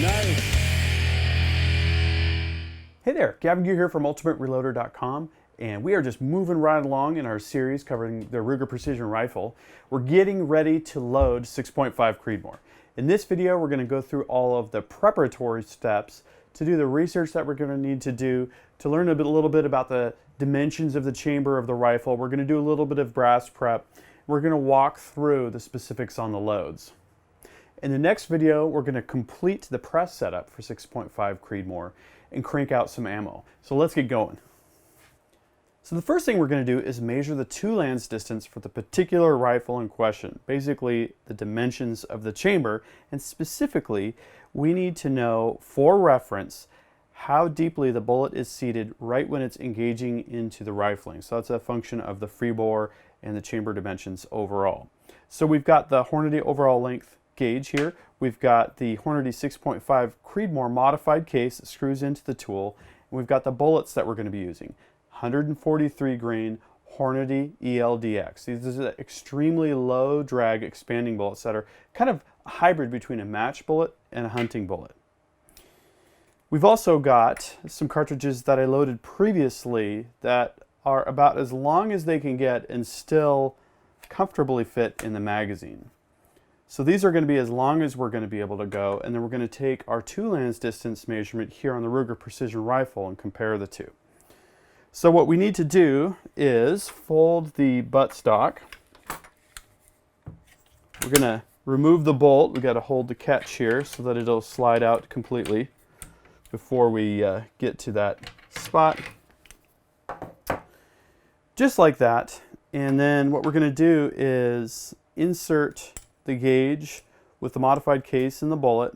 Nice. Hey there, Gavin Gear here from UltimateReloader.com, and we are just moving right along in our series covering the Ruger Precision Rifle. We're getting ready to load 6.5 Creedmoor. In this video, we're going to go through all of the preparatory steps to do the research that we're going to need to do to learn a little bit about the dimensions of the chamber of the rifle. We're going to do a little bit of brass prep. We're going to walk through the specifics on the loads. In the next video, we're going to complete the press setup for 6.5 Creedmoor and crank out some ammo. So let's get going. So the first thing we're going to do is measure the two lance distance for the particular rifle in question, basically the dimensions of the chamber, and specifically we need to know for reference how deeply the bullet is seated right when it's engaging into the rifling. So that's a function of the free bore and the chamber dimensions overall. So we've got the Hornady overall length gauge here. We've got the Hornady 6.5 Creedmoor modified case that screws into the tool, and we've got the bullets that we're going to be using. 143 grain Hornady ELDX. These are extremely low drag expanding bullets that are kind of a hybrid between a match bullet and a hunting bullet. We've also got some cartridges that I loaded previously that are about as long as they can get and still comfortably fit in the magazine. So these are going to be as long as we're going to be able to go, and then we're going to take our two lance distance measurement here on the Ruger Precision Rifle and compare the two. So what we need to do is fold the buttstock. We're going to remove the bolt. We've got to hold the catch here so that it'll slide out completely before we get to that spot. Just like that. And then what we're going to do is insert the gauge with the modified case and the bullet,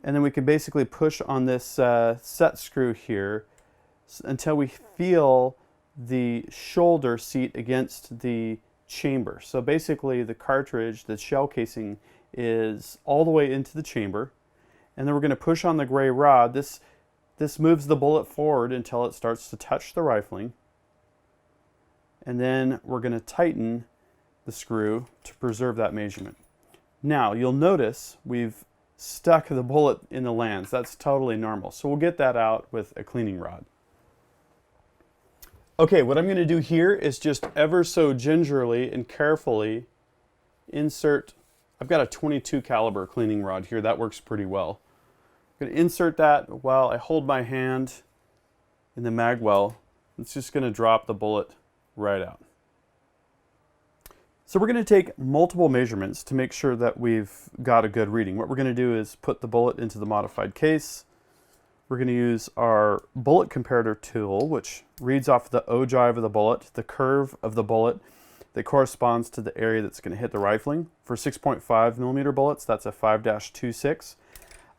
and then we can basically push on this set screw here until we feel the shoulder seat against the chamber. So basically the cartridge, the shell casing, is all the way into the chamber, and then we're going to push on the gray rod. This moves the bullet forward until it starts to touch the rifling, and then we're going to tighten the screw to preserve that measurement. Now you'll notice we've stuck the bullet in the lance. That's totally normal. So we'll get that out with a cleaning rod. Okay, what I'm going to do here is just ever so gingerly and carefully insert. I've got a 22 caliber cleaning rod here. That works pretty well. I'm going to insert that while I hold my hand in the mag well. It's just going to drop the bullet right out. So we're going to take multiple measurements to make sure that we've got a good reading. What we're going to do is put the bullet into the modified case. We're going to use our bullet comparator tool, which reads off the ogive of the bullet, the curve of the bullet that corresponds to the area that's going to hit the rifling. For 6.5 millimeter bullets, that's a 5-26.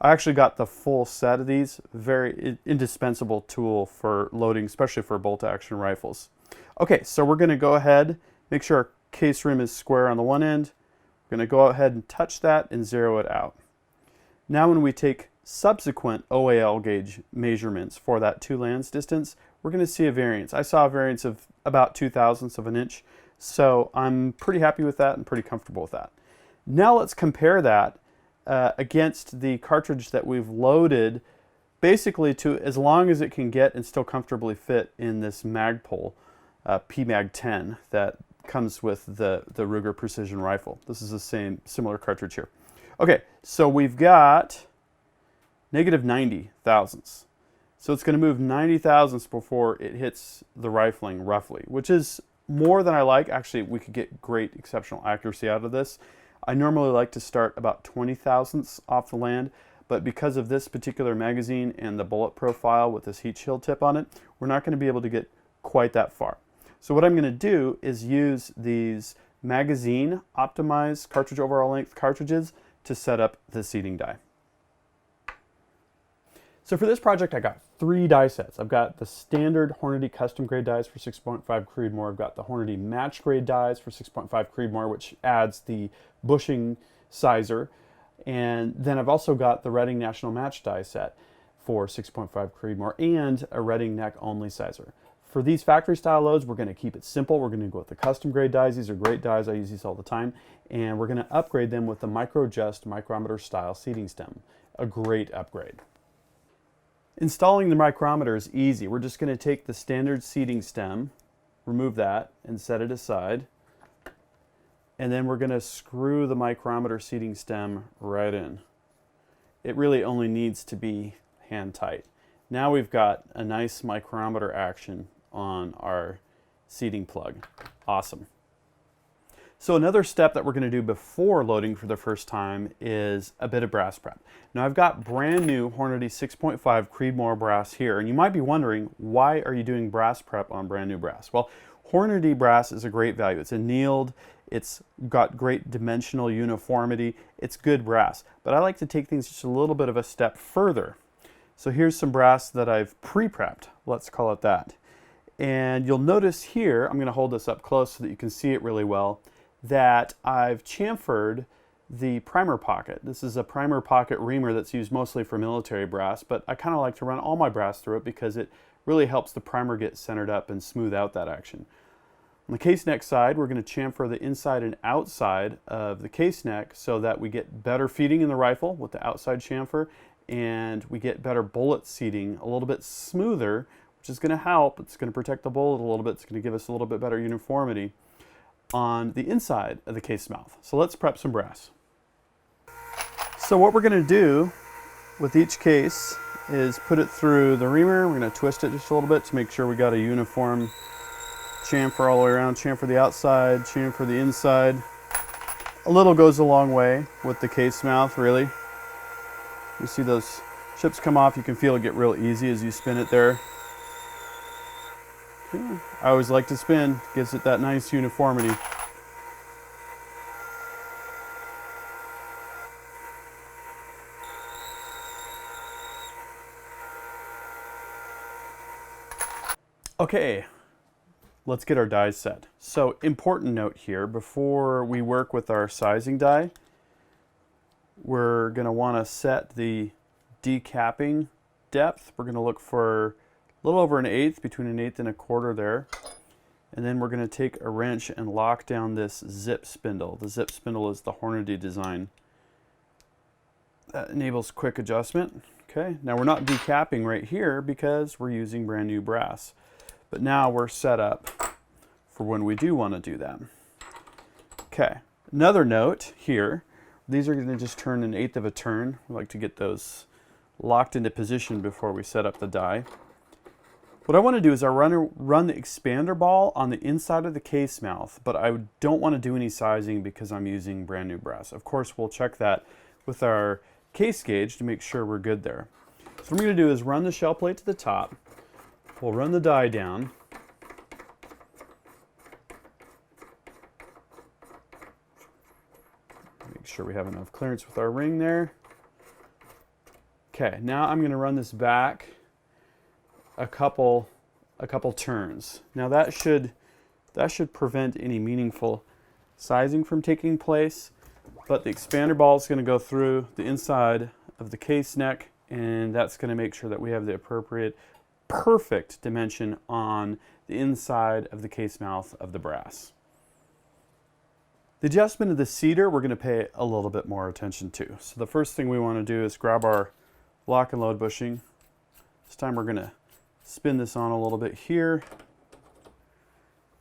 I actually got the full set of these. Very indispensable tool for loading, especially for bolt action rifles. Okay, so we're going to go ahead, make sure our case rim is square on the one end. We're going to go ahead and touch that and zero it out. Now when we take subsequent OAL gauge measurements for that two lance distance, we're going to see a variance. I saw a variance of about 0.02 of an inch, so I'm pretty happy with that and pretty comfortable with that. Now let's compare that against the cartridge that we've loaded basically to as long as it can get and still comfortably fit in this Magpul PMag 10 that comes with the Ruger Precision Rifle. This is the similar cartridge here. Okay, so we've got negative 90 thousandths. So it's going to move 90 thousandths before it hits the rifling roughly, which is more than I like. Actually, we could get great exceptional accuracy out of this. I normally like to start about 20 thousandths off the land, but because of this particular magazine and the bullet profile with this heat shield tip on it, we're not going to be able to get quite that far. So what I'm going to do is use these magazine optimized cartridge overall length cartridges to set up the seating die. So for this project, I got 3 die sets. I've got the standard Hornady custom grade dies for 6.5 Creedmoor. I've got the Hornady match grade dies for 6.5 Creedmoor, which adds the bushing sizer. And then I've also got the Redding National Match die set for 6.5 Creedmoor and a Redding neck only sizer. For these factory style loads, we're going to keep it simple. We're going to go with the custom grade dies. These are great dies. I use these all the time. And we're going to upgrade them with the micro-adjust micrometer style seating stem. A great upgrade. Installing the micrometer is easy. We're just going to take the standard seating stem, remove that, and set it aside. And then we're going to screw the micrometer seating stem right in. It really only needs to be hand tight. Now we've got a nice micrometer action on our seating plug. Awesome. So another step that we're going to do before loading for the first time is a bit of brass prep. Now I've got brand new Hornady 6.5 Creedmoor brass here, and you might be wondering, why are you doing brass prep on brand new brass? Well, Hornady brass is a great value. It's annealed, it's got great dimensional uniformity, it's good brass. But I like to take things just a little bit of a step further. So here's some brass that I've pre-prepped, let's call it that. And you'll notice here, I'm going to hold this up close so that you can see it really well, that I've chamfered the primer pocket. This is a primer pocket reamer that's used mostly for military brass, but I kind of like to run all my brass through it because it really helps the primer get centered up and smooth out that action. On the case neck side, we're going to chamfer the inside and outside of the case neck so that we get better feeding in the rifle with the outside chamfer, and we get better bullet seating, a little bit smoother, which is going to help. It's going to protect the bullet a little bit. It's going to give us a little bit better uniformity on the inside of the case mouth. So let's prep some brass. So what we're going to do with each case is put it through the reamer. We're going to twist it just a little bit to make sure we got a uniform chamfer all the way around. Chamfer the outside, chamfer the inside. A little goes a long way with the case mouth, really. You see those chips come off, you can feel it get real easy as you spin it there. Yeah, I always like to spin, gives it that nice uniformity. Okay, let's get our dies set. So important note here, before we work with our sizing die, we're going to want to set the decapping depth. We're going to look for a little over 1/8, between 1/8 and 1/4 there. And then we're going to take a wrench and lock down this zip spindle. The zip spindle is the Hornady design. That enables quick adjustment. Okay, now we're not decapping right here because we're using brand new brass. But now we're set up for when we do want to do that. Okay, another note here. These are going to just turn 1/8 of a turn. We like to get those locked into position before we set up the die. What I want to do is run the expander ball on the inside of the case mouth, but I don't want to do any sizing because I'm using brand new brass. Of course, we'll check that with our case gauge to make sure we're good there. So what I'm going to do is run the shell plate to the top. We'll run the die down. Make sure we have enough clearance with our ring there. Okay, now I'm going to run this back a couple turns. Now that should prevent any meaningful sizing from taking place, but the expander ball is going to go through the inside of the case neck, and that's going to make sure that we have the appropriate perfect dimension on the inside of the case mouth of the brass. The adjustment of the seater we're going to pay a little bit more attention to. So the first thing we want to do is grab our lock and load bushing. This time we're going to spin this on a little bit here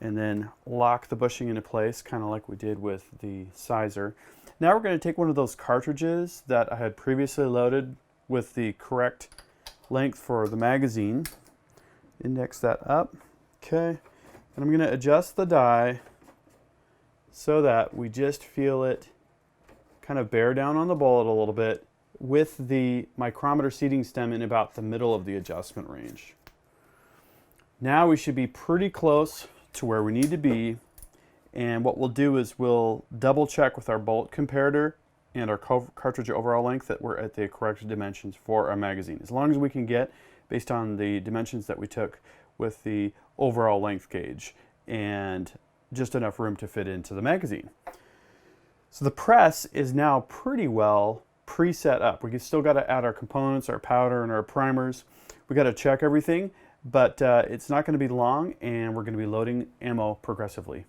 and then lock the bushing into place, kind of like we did with the sizer. Now we're going to take one of those cartridges that I had previously loaded with the correct length for the magazine, index that up, okay, and I'm going to adjust the die so that we just feel it kind of bear down on the bullet a little bit with the micrometer seating stem in about the middle of the adjustment range. Now we should be pretty close to where we need to be, and what we'll do is we'll double check with our bolt comparator and our cartridge overall length that we're at the correct dimensions for our magazine. As long as we can get based on the dimensions that we took with the overall length gauge and just enough room to fit into the magazine. So the press is now pretty well pre-set up. We still got to add our components, our powder, and our primers. We got to check everything, but it's not going to be long, and we're going to be loading ammo progressively.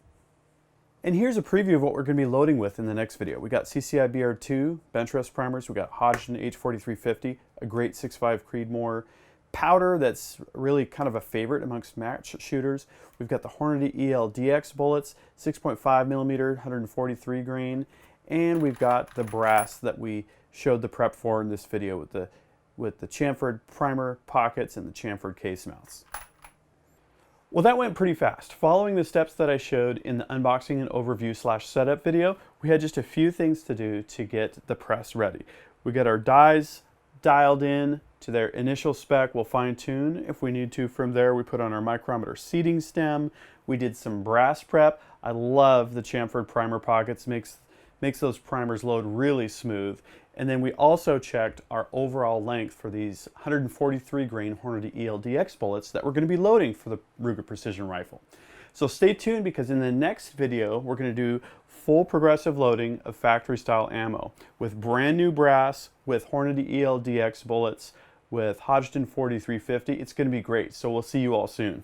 And here's a preview of what we're going to be loading with in the next video. We got CCI BR2 bench rest primers, we got Hodgdon H4350, a great 6.5 Creedmoor powder that's really kind of a favorite amongst match shooters. We've got the Hornady ELDX bullets, 6.5 millimeter, 143 grain, and we've got the brass that we showed the prep for in this video with the chamfered primer pockets and the chamfered case mounts. Well, that went pretty fast. Following the steps that I showed in the unboxing and overview / setup video, we had just a few things to do to get the press ready. We got our dies dialed in to their initial spec. We'll fine tune if we need to. From there, we put on our micrometer seating stem. We did some brass prep. I love the chamfered primer pockets. Makes those primers load really smooth. And then we also checked our overall length for these 143 grain Hornady ELDX bullets that we're going to be loading for the Ruger Precision Rifle. So stay tuned, because in the next video we're going to do full progressive loading of factory style ammo with brand new brass, with Hornady ELDX bullets, with Hodgdon 4350. It's going to be great. So we'll see you all soon.